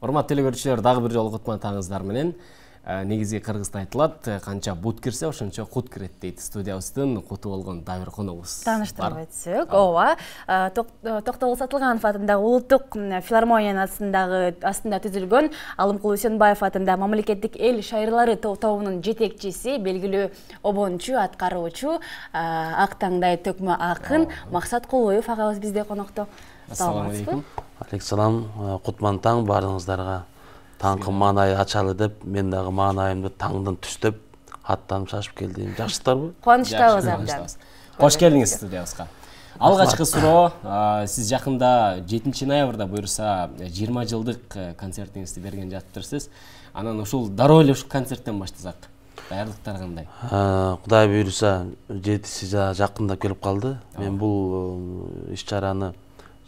Урматтуу телекөрүүчүлөр, дагы бир жолу Кутман таңыңыздар менен. Негизи кыргызда айтылат, канча бут кирсе, ошончо кут кирет дейт. Студиябыздын куту болгон дагы бир коногубуз. Тааныштырып өтсөк, ооба. Токтогул Сатылганов атындагы Улуттук филармониянын астында түзүлгөн Алымкул Үсөнбаев атындагы мамлекеттик эл шайырлары тобунун жетекчиси, белгилүү обончу, аткаруучу, ак таңдай төкмө акын Максат Кулуев агабыз бизде конокто. Ассаламу алейкум. Алейкум, Кутман таң барыңыздарга. Таңкы маанайы ачалы деп, мен дагы маанайымды таңдан түстөп, аттанып шашып келдим. Жакшысыздарбы? Кубанычтабыз абдан. Кош келдиңиз студиябызга. Алгачкы суроо, сиз жакында 7-ноябрда буюрса 20 жылдык концертиңизди берген жатыптырсыз. Анан ушул дароо эле ушул концерттен баштасак. Даярдыктар кандай? Кудай буюрса 7-си жакындап келип калды. Мен бул иш-чараны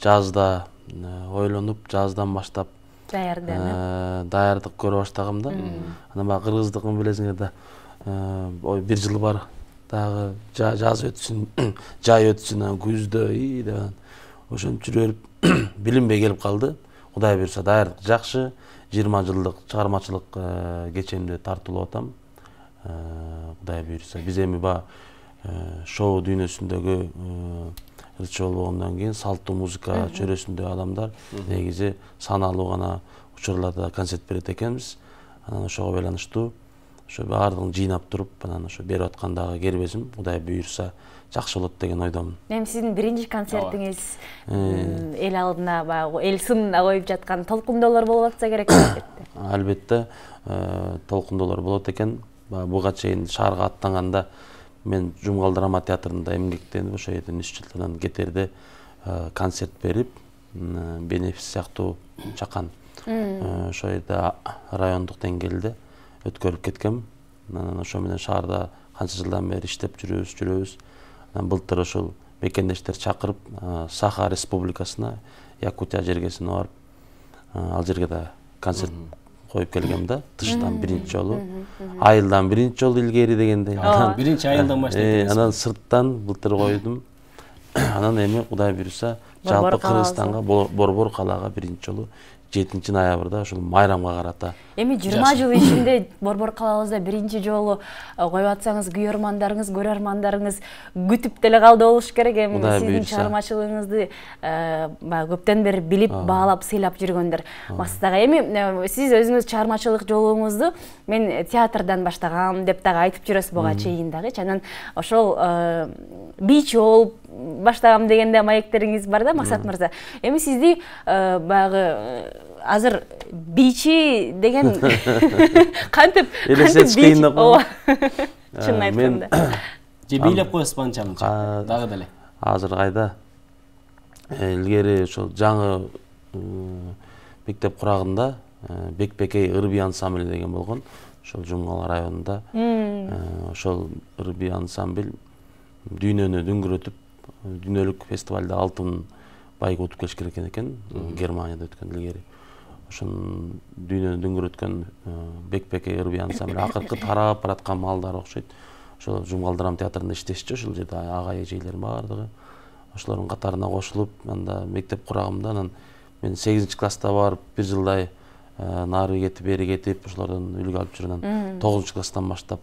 жазда ойлонуп, жаздан баштап даярдык көрө баштагам да. Анан баа кыргыздыгын билесиңер да. Бир жыл бар. Дагы жаз өтсүн, жай өтсүн, күздө деп ошентип жүрүп билинбей келип калды. Кудай буюрса даярдык жакшы. 20 жылдык чыгармачылык кечемди тартуулап атам. Кудай буюрса биз эми баа шоу дүйнөсүндөгү ырчы болгондон кийин салттуу музыка чөйрөсүндөгү адамдар негизи саналуу гана учурларда концерт берет экенбиз. Анан ошого байланыштуу ошо баардыгын жыйнап туруп, анан ошо берип аткандагы кербезим Кудай буюрса жакшы болот деген ойдомун. Эми сиздин биринчи концертиңиз эл алдына баягы эл сынына коюп жаткан толкундоолор болуп атса керек албетте. Албетте толкундоолор болот экен. Буга чейин шаарга аттанганда мен Жумгал драма театрында эмгектенип, ошо жерден 3 жылдан кетерде концерт берип, бенефис сыяктуу чакан ошо жерде райондук деңгээлде өткөрүп кеткем. Анан ошо менен шаарда канча жылдан бери иштеп жүрөбүз. Анан былтыр ошол мекендештер чакырып, Саха Республикасына, Якутия жергесине барып, ал жерге да концерт коюп келгем да, тыштан биринчи жолу. Айылдан биринчи жолу илгери дегендей. Биринчи айылдан баштайт. Анан сырттан былтыр койдум. Анан эми Кудай буюрса жалпы Кыргызстанга Борбор калаага биринчи жолу 7-ноябрда ошол майрамга карата. Эми 20 жыл ичинде Борбор калабызда биринчи жолу коюп атсаңыз, күйөрмандарыңыз, көрөрмандарыңыз күтүп деле калды болуш керек. Эми сиздин чыгармачылыгыңызды көптөн бери билип, баалап, сыйлап жүргөндөр. Максат ага, эми сиз өзүңүз чыгармачылык жолуңузду мен театрдан баштагам деп дагы айтып жүрөсүз буга чейин дагычы. Анан ошол бийчи болуп баштагам дегенде маектериңиз бар да, Максат мырза. Эми сизди баягы азыр бийчи деген кантип бийчи чын айтканда же бийлеп коесуз банчамынча дагы деле азыр кайда илгери ошол жаңы мектеп курагында Бекбекей ырбий ансамбль деген болгон, ошол Жумгал районунда ошол ырбий ансамбль дүйнөнү дүңгүрөтүп, дүйнөлүк фестивалда алтын байга утуп келиш керек экен, Германияда өткөн илгери. Ошон дүйнөнү дүңгүрөткөн Бекбекей ырбий ансамбль акыркы тарап бараткан малдар окшойт. Ошол Жумгал драма театрында иштешчү, ошол жерде ага эжейлер баардыгы. Ошолордун катарына кошулуп, анда мектеп курагымда, анан мен 8-класста барып, бир жылдай нары кетип, бери кетип, ошолордон үлгү алып жүрүп, 9-класстан баштап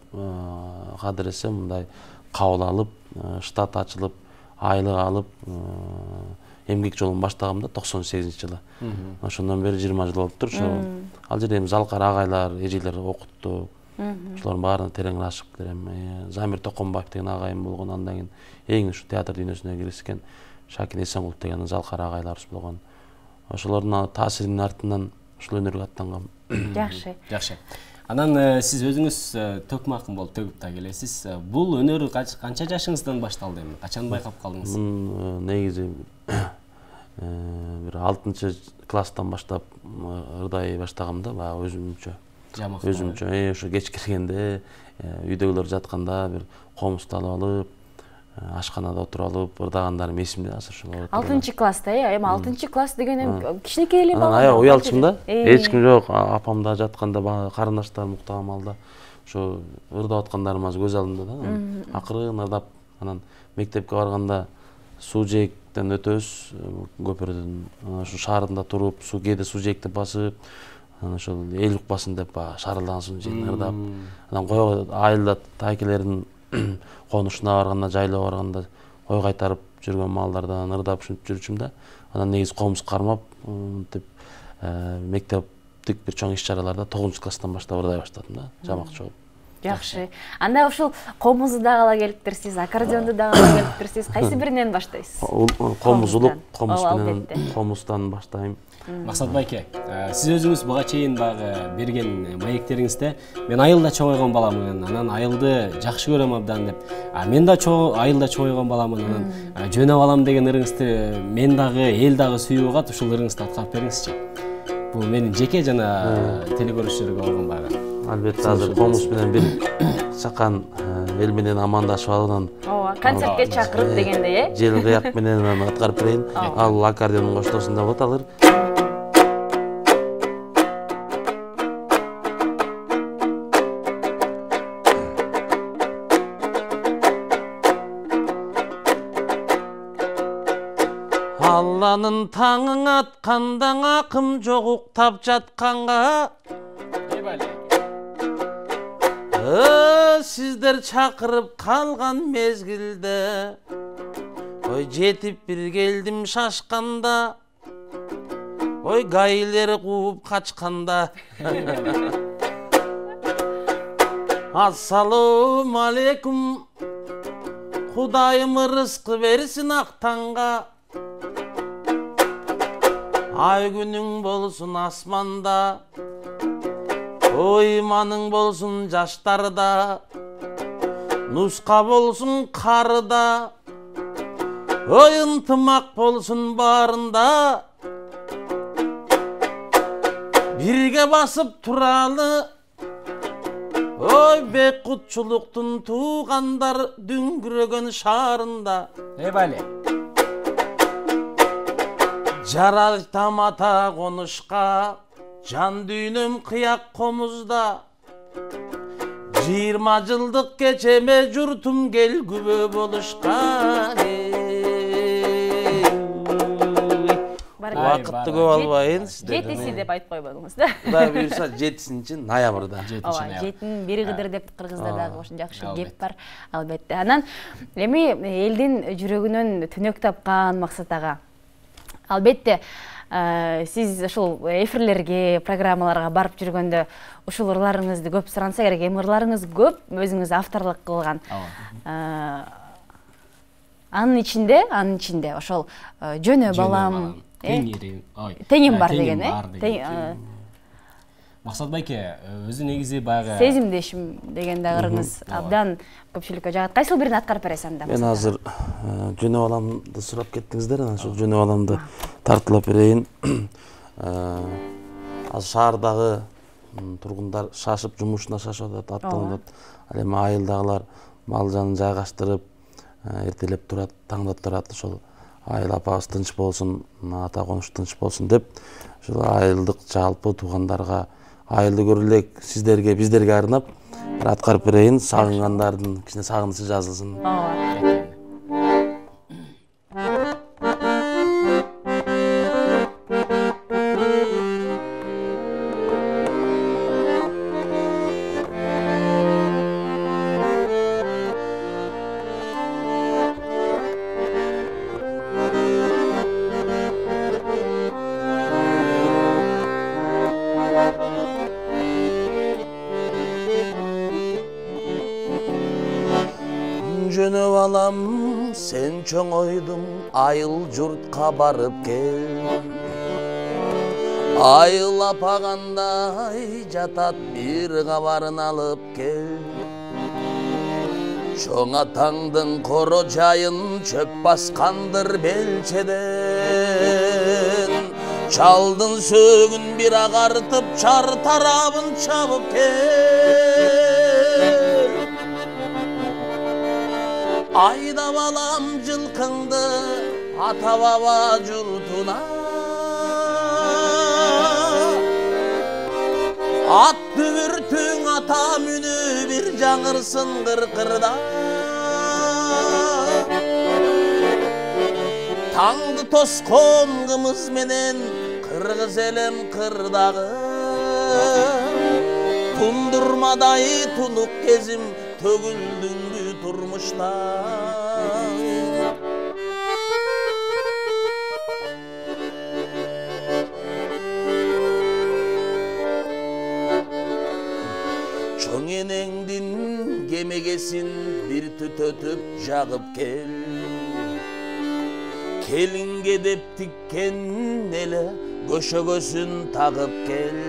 кадыресе мындай кабыл алып, штат ачылып, айлык алып, эмгек жолун баштагам да 98-жылы. Ошондон бери 20 жыл болуптур. Ошо ал жерде эми залкар агайлар, эжелер окутту. Ошолордун баарына терең ашып келем. Замир Токонбаев деген агайым болгон, андан кийин эң ушу театр дүйнөсүнө киришкен Шакин Эсенгул деген залкар агайларыбыз болгон. Ошолордун таасиринин артынан ушул өнөргө аттангам. Жакшы. Анан сиз өзүңүз төкмө акын болуп төгүп да келесиз. Бул өнөр канча жашыңыздан башталды эми? Качан байкап калдыңыз? Негизи бир 6-класстан баштап ырдай баштагам да, баягы өзүмчө. Ошо кеч киргенде, үйдөгүлөр жатканда бир комуздалып алып, ашканада отуруп алып, ырдагандарым эсимде азыр ошол. 6-класста, эми 6-класс деген эми кичинекей эле бала. Анан уялчумун да. Эч ким жок, апамда жатканда, карындаштарым уктаган малда ошо ырдап аткандарым азыр көз алдымда да. Акырын ырдап, анан мектепке барганда суу жээктен өтөбүз, көпүрдөн ошо шаарында туруп, кээде суу жээкти басып, Анан ошол эл укпасын деп шарылдан соң жыйын ырдап, анан кой айылда тайкелердин конушуна барганда, жайлоо барганда кой кайтарып жүргөн малдардан ырдап ушинтип жүрчүм да. Анан негизи комуз кармап, деп мектептик бир чоң иш-чараларда 9-класстан баштап ырдай баштадым да, жамак чогуп. Жакшы. Анда ушул комузду дагы ала келиптирсиз, аккордеонду дагы ала келиптирсиз. Кайсы биринен баштайсыз? Комуз улук, комуздан баштайм. Максат байке, сиз өзүңүз буга чейин багы берген маектериңизде мен айылда чоңойгон баламын, анан айылды жакшы көрөм абдан деп. Мен да айылда чоңойгон баламын, анан жөнөп алам деген ырыңызды мен дагы эл дагы сүйүп угат, ушул ырыңызды аткарып бериңизчи. Бул менин жеке жана телекөрүүчүлөргө болгон багы. Албетте азыр комуз менен бир чакан эл менен амандашып алып, ооба, концертке чакырып дегендей, жел кыяк менен аткарып берейин. Ал аккордеондун коштоосунда болот алыр. Алланын таңың атканда акым жок уктап жатканга, сиздер чакырып калган мезгилде, ой жетип бир келдим шашканда, ой гайлер кууп качканда. Ассалому алейкум, Кудайым рызкы берсин ак таңга, ай күнүң болсун асманда, ойманың болсун жаштарда, нуска болсун карыда, ой ынтымак болсун баарында, бирге басып туралы, ой беккутчулуктун туугандар дүңгүрөгөн шаарында. Бале. Жаратам ата конушка, жан дүйнөм кыяк комузда, 20 жылдык кечеме журтум кел күбө болушка. Вакытты көп албайын. 7-си деп айтып койбодуңуз да. Кудай буйрса 7-синчи ноябрда. Ооба, 7-ин бири кыдыр деп кыргызда дагы ошо жакшы кеп бар, албетте. Анан эми элдин жүрөгүнөн түнөк тапкан Максат ага. Албетте, сиз ушул эфирлерге, программаларга барып жүргөндө ушул ырларыңызды көп суранса керек, эми ырларыңыз көп, өзүңүз авторлук кылган. Анын ичинде ошол жөнө балам, теңим бар деген, Максат байке, өзү негизи баягы сезимдешим деген дагырыңыз абдан көпчүлүккө жагат. Кайсыл бирин аткарып бересиз анда? Мен азыр жөнө баламды сурап кеттиңиздер, анан ошол жөнө баламды тартылып берейин. Азыр шаардагы тургундар шашып, жумушуна шашып атат, аттанып. Ал эми айылдагылар мал жанын жайгаштырып, эртелеп турат, таңдап турат, ошол айыл апабыз тынч болсун, ата конуш тынч болсун деп, ошол айылдык жалпы туугандарга айылды көрүлек, сиздерге, биздерге арнап аткарып берейин, сагынгандардын кичине сагынычы жазылсын. Жөнөп алам, сен чоңойдуң, айыл журтка барып кел. Айыл апагандай жатат, бир кабарын алып кел. Чоң атаңдын коро жайын чөп баскандыр белчеден. Чалдын сөгүн бир агартып, чар тарабын чабып кел. Айдап алам жылкыңды ата баба журтуна, ат дүбүртүң ата мүнү бир жаңырсын кыркырда. Таңды тоскон кымыз менен кыргыз элем кырдагы, тундурмадай тунук кезим төгүлдүңбү турмушта. Чоң энеңдин кемегесин бир түтөтүп жагып кел. Келинге деп тиккен эле көшөгөсүн тагып кел.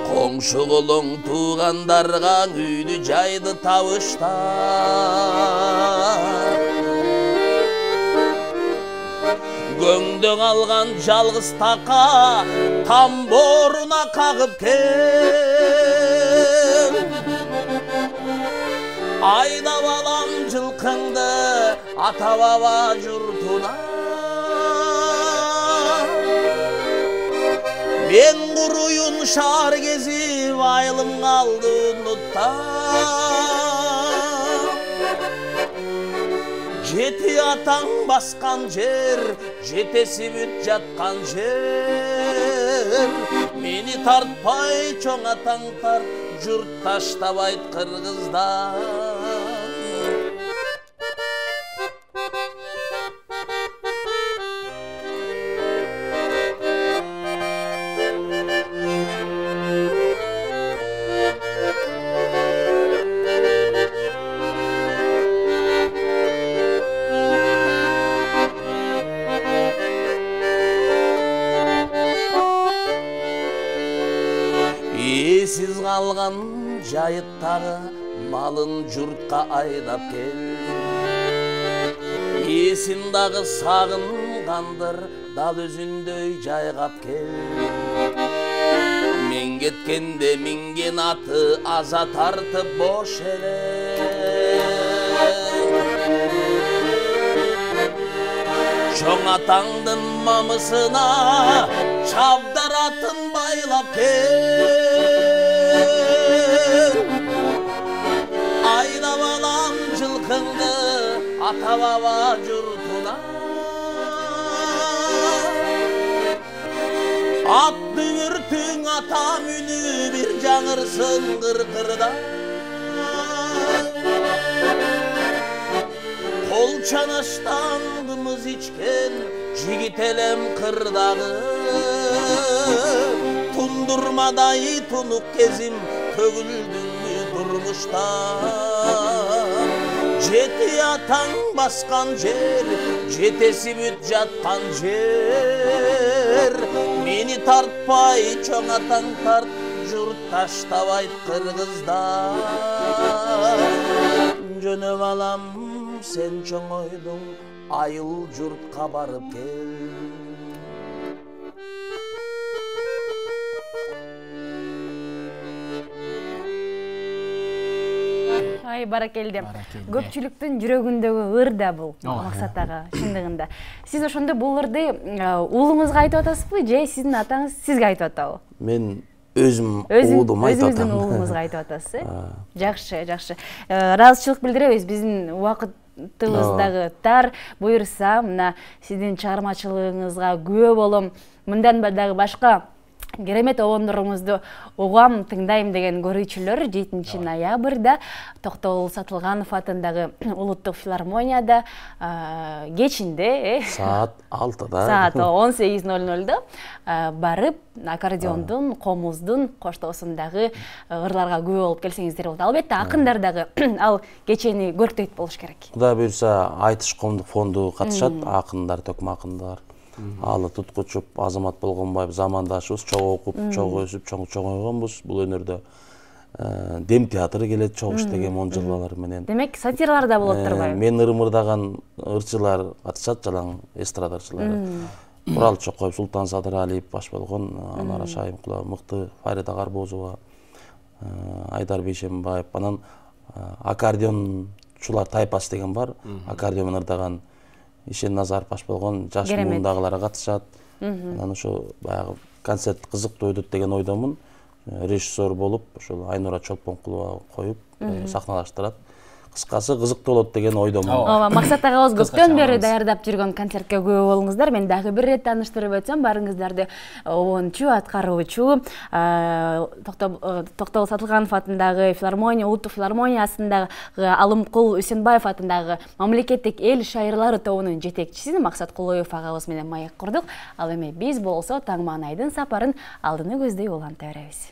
Коңшу колоң туугандарга үйдү жайды табышта. Көңдө калган жалгыз така тамборуна кагып кел. Айдап алам жылкыңды ата баба журтуна. Мен куруюн шаар кезип айылым калды унутта. Жети атаң баскан жер, жетеси бүт жаткан жер. Мени тартпай чоң атаң тарт, журт таштабайт кыргыздар. Сиз калган жайыттагы малын журтка айдап кел. Эсин дагы сагынгандыр, дал өзүндөй жайгап кел. Мен кеткенде минген аты аза тартып бош эле. Чоң атаңдын мамысына чабдар атын байлап кел. Айдап алам жылкыңды ата баба журтуна. Ат дүбүртүң ата мүнү бир жаңырсын кыркырда. Кол чанаштан кымыз ичкен жигит элем кырдагы. Тундурмадай тунук кезим төгүлдүңбү турмушта. Жети атаң баскан жер, жетеси бүт жаткан жер. Мени тартпай чоң атаң тарт, журт таштабайт кыргыздар. Жөнөп алам сен чоңойдуң, айыл журтка барып кел. Ай, баракелде. Көпчүлүктүн жүрөгүндөгү ыр да бул Максат ага, чындыгында. Сиз ошондо бул ырды уулуңузга айтып атасызбы, же сиздин атаңыз сизге айтып атабы? Мен өзүм уулум айтып атам. Өзүңүздүн уулуңузга айтып атасыз, Жакшы, жакшы. Ыраазычылык билдиребиз, биздин убакытыбыз дагы тар. Буюрса, мына сиздин чыгармачылыгыңызга күбө болом. Мындан дагы башка керемет обондоруңузду угам, тыңдайм деген көрүүчүлөр 7 ноябрда Токтогул Сатылганов атындагы Улуттук филармонияда кечинде саат 6-да саат 18:00 барып аккордеондун, комуздун коштоосундагы ырларга күбө болуп келсеңиздер болот. Албетте акындар дагы ал кечени көрктөйт болуш керек. Кудай буйрса Айтыш коомдук фонду катышат, акындар, төкмө акындар. Алы Туткучуп, Азамат Болгонбаев замандашыбыз, чоң окуп, чоң өсүп, чоң чоңойгонбуз. Бул өнөрдө Дем театры келет, чоң иштеген 10 жылдар менен. Демек, сатиралар да болот турбайбы? Мен ырмырдаган ырчылар катышат, жалаң эстрада ырчылары. Урал Чокоев, Султан Садыралиев баш болгон, Анара Шайымкулова, мыкты Фарида Карбозова, Айдар Бейшембаев, анан аккордеончулар тайпасы деген бар. Аккордеон менен ырдаган Ишен Назаров баш болгон жаш муундагылар катышат. Анан ошо баягы концерт кызыктуу өтөт деген ойдомун. Режиссер болуп, ошол Айнура Чолпонкулова коюп, сахналаштырат. кыскасы кызыктуу болот деген ойдомун. Ооба, Максат агабыз көптөн бери даярдап жүргөн концертке күбө болуңуздар. Мен дагы бир ирет тааныштырып өтсөм, барыңыздарды обончу, аткаруучу, Токтогул Сатылганов атындагы филармония, улуттук филармониясындагы Алымкул Үсенбаев атындагы мамлекеттик эл шайырлары тобунун жетекчиси Максат Кулоев агабыз менен маек курдук. Ал эми биз болсо Таң Маанайдын сапарын алдыны көздөй уланта беребиз.